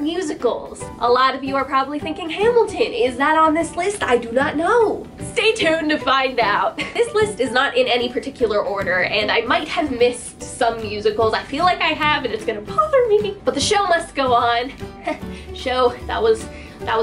musicals. A lot of you are probably thinking, Hamilton, is that on this list? I do not know. Stay tuned to find out. This list is not in any particular order, and I might have missed some musicals. I feel like I have, and it's gonna bother me. But the show must go on. Show, that was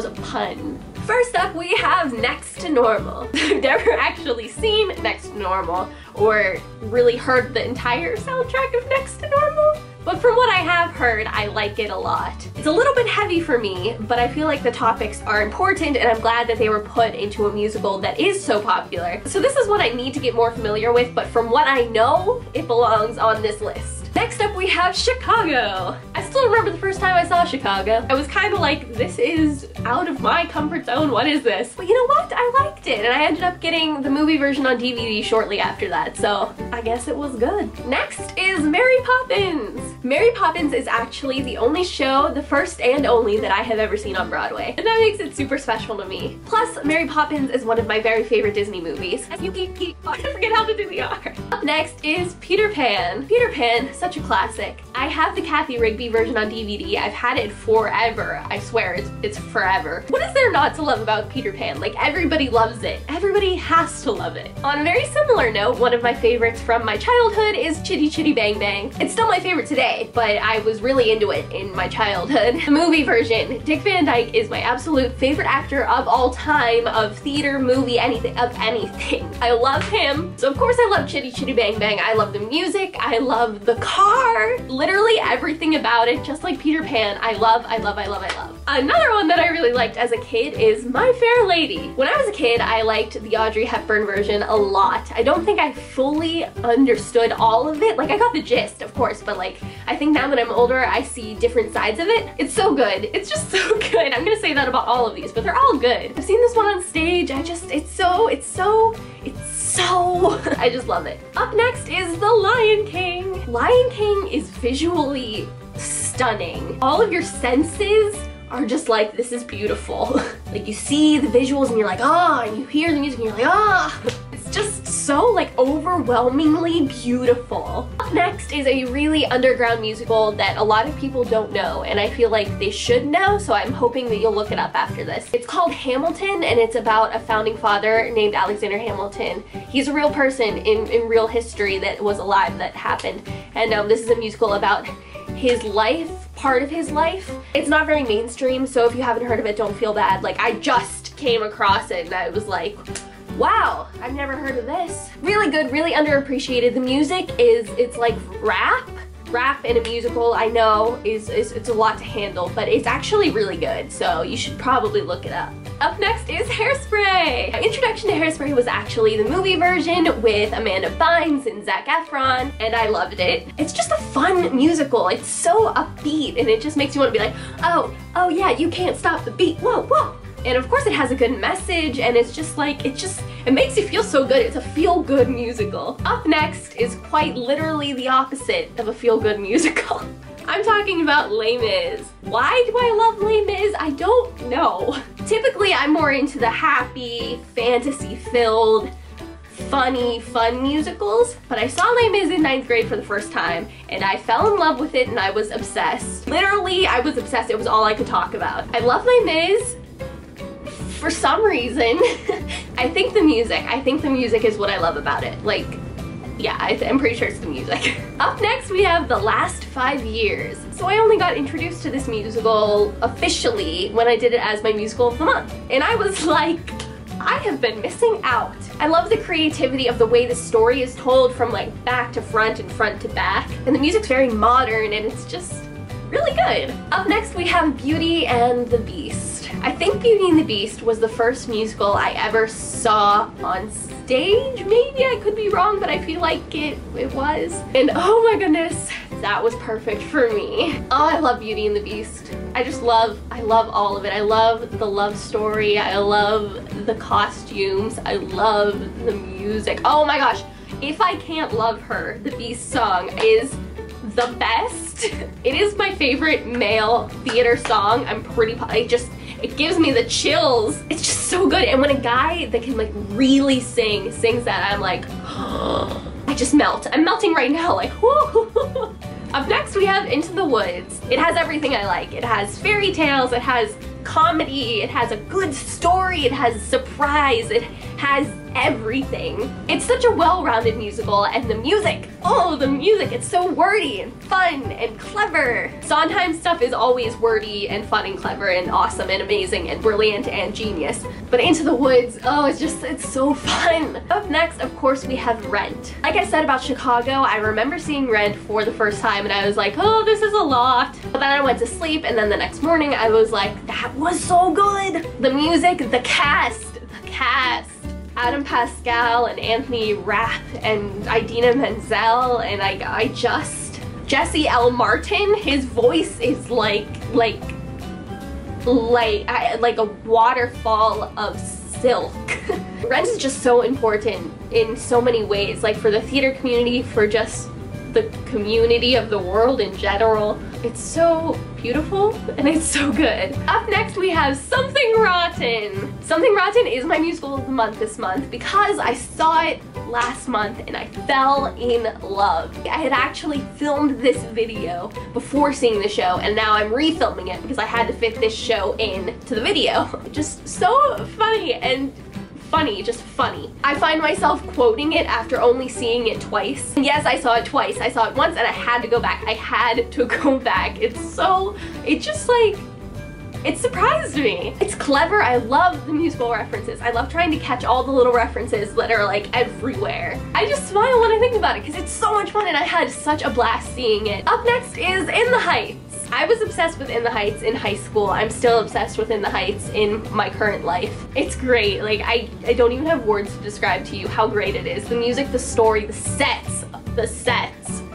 a pun. First up, we have Next to Normal. I've never actually seen Next to Normal or really heard the entire soundtrack of Next to Normal, but from what I have heard, I like it a lot. It's a little bit heavy for me, but I feel like the topics are important, and I'm glad that they were put into a musical that is so popular. So this is what I need to get more familiar with, but from what I know, it belongs on this list. Next up, we have Chicago. I still remember the first time I saw Chicago. I was kind of like, this is out of my comfort zone, what is this? But you know what? I liked it, and I ended up getting the movie version on DVD shortly after that, so I guess it was good. Next is Mary Poppins. Mary Poppins is actually the only show, the first and only, that I have ever seen on Broadway, and that makes it super special to me. Plus, Mary Poppins is one of my very favorite Disney movies. You geek, I forget how to do the R. Up next is Peter Pan. Peter Pan, such a classic. I have the Kathy Rigby version on DVD. I've had it forever. I swear, it's forever. What is there not to love about Peter Pan? Like, everybody loves it. Everybody has to love it. On a very similar note, one of my favorites from my childhood is Chitty Chitty Bang Bang. It's still my favorite today, but I was really into it in my childhood. The movie version, Dick Van Dyke is my absolute favorite actor of all time, of theater, movie, anything, of anything. I love him. So of course I love Chitty Chitty Bang Bang. I love the music. I love the car. Literally everything about it, just like Peter Pan. I love, I love, I love, I love. Another one that I really liked as a kid is My Fair Lady. When I was a kid, I liked the Audrey Hepburn version a lot. I don't think I fully understood all of it. Like, I got the gist, of course, but like, I think now that I'm older, I see different sides of it. It's so good. It's just so good. I'm gonna say that about all of these, but they're all good. I've seen this one on stage. I just love it. Up next is The Lion King. Lion King is visually stunning. All of your senses are just like, this is beautiful. Like, you see the visuals and you're like, ah, and you hear the music and you're like, ah. It's just so like overwhelmingly beautiful. Up next is a really underground musical that a lot of people don't know, and I feel like they should know, so I'm hoping that you'll look it up after this. It's called Hamilton, and it's about a founding father named Alexander Hamilton. He's a real person in real history that was alive, that happened, and this is a musical about his life, part of his life. It's not very mainstream, so if you haven't heard of it, don't feel bad. Like, I just came across it and I was like, wow, I've never heard of this. Really good, really underappreciated. The music it's like rap. Rap in a musical, I know, it's a lot to handle, but it's actually really good, so you should probably look it up. Up next is Hairspray. My introduction to Hairspray was actually the movie version with Amanda Bynes and Zac Efron, and I loved it. It's just a fun musical. It's so upbeat, and it just makes you want to be like, oh yeah, you can't stop the beat, whoa, whoa. And of course it has a good message, and it's just like, it makes you feel so good. It's a feel-good musical. Up next is quite literally the opposite of a feel-good musical. I'm talking about Les Mis. Why do I love Les Mis? I don't know. Typically I'm more into the happy, fantasy-filled, funny, fun musicals, but I saw Les Mis in 9th grade for the first time, and I fell in love with it, and I was obsessed. Literally, I was obsessed. It was all I could talk about. I love Les Mis. For some reason, I think the music is what I love about it. Like, yeah, I'm pretty sure it's the music. Up next, we have The Last 5 Years. So I only got introduced to this musical officially when I did it as my musical of the month. And I was like, I have been missing out. I love the creativity of the way the story is told, from like back to front and front to back. And the music's very modern, and it's just really good. Up next, we have Beauty and the Beast. I think Beauty and the Beast was the first musical I ever saw on stage. Maybe I could be wrong, but I feel like it was. And oh my goodness, that was perfect for me. Oh, I love Beauty and the Beast. I love all of it. I love the love story. I love the costumes. I love the music. Oh my gosh, If I Can't Love Her, the Beast song, is the best. It is my favorite male theater song. It gives me the chills. It's just so good. And when a guy that can like really sings that, I'm like, I just melt. I'm melting right now, like, whoo. Up next we have Into the Woods. It has everything I like. It has fairy tales, it has comedy, it has a good story, it has surprise, it has everything. It's such a well-rounded musical, and the music, oh, the music, it's so wordy and fun and clever. Sondheim stuff is always wordy and fun and clever and awesome and amazing and brilliant and genius. But Into the Woods, oh, it's so fun. Up next, of course, we have Rent. Like I said about Chicago, I remember seeing Rent for the first time and I was like, oh, this is a lot. But then I went to sleep, and then the next morning I was like, that was so good. The music, the cast. Adam Pascal and Anthony Rapp and Idina Menzel, and Jesse L. Martin, his voice is like a waterfall of silk. Rent is just so important in so many ways, like for the theater community, for just the community of the world in general. It's so beautiful and it's so good. Up next we have Something Rotten. Something Rotten is my musical of the month this month because I saw it last month and I fell in love. I had actually filmed this video before seeing the show, and now I'm refilming it because I had to fit this show in to the video. Just so funny and just funny. I find myself quoting it after only seeing it twice. And yes, I saw it twice. I saw it once and I had to go back. I had to go back. It surprised me. It's clever. I love the musical references. I love trying to catch all the little references that are like everywhere. I just smile when I think about it because it's so much fun and I had such a blast seeing it. Up next is In the Heights. I was obsessed with In the Heights in high school. I'm still obsessed with In the Heights in my current life. It's great. Like, I don't even have words to describe to you how great it is. The music, the story, the sets.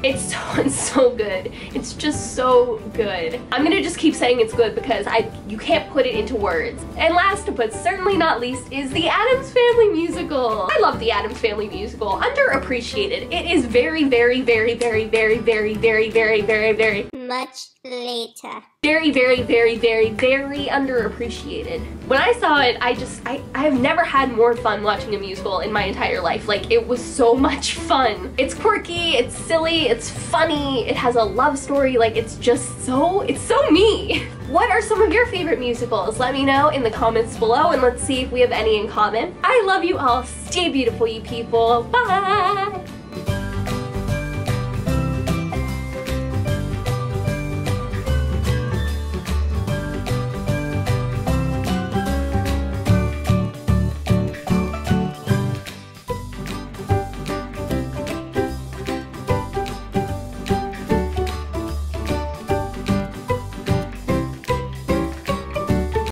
It's so good. It's just so good. I'm gonna just keep saying it's good because you can't put it into words. And last but certainly not least is the Addams Family musical. I love the Addams Family musical. Underappreciated. It is very much later. Very underappreciated. When I saw it, I have never had more fun watching a musical in my entire life. Like, it was so much fun. It's quirky, it's silly, it's funny, it has a love story, like it's so me. What are some of your favorite musicals? Let me know in the comments below and let's see if we have any in common. I love you all. Stay beautiful, you people. Bye!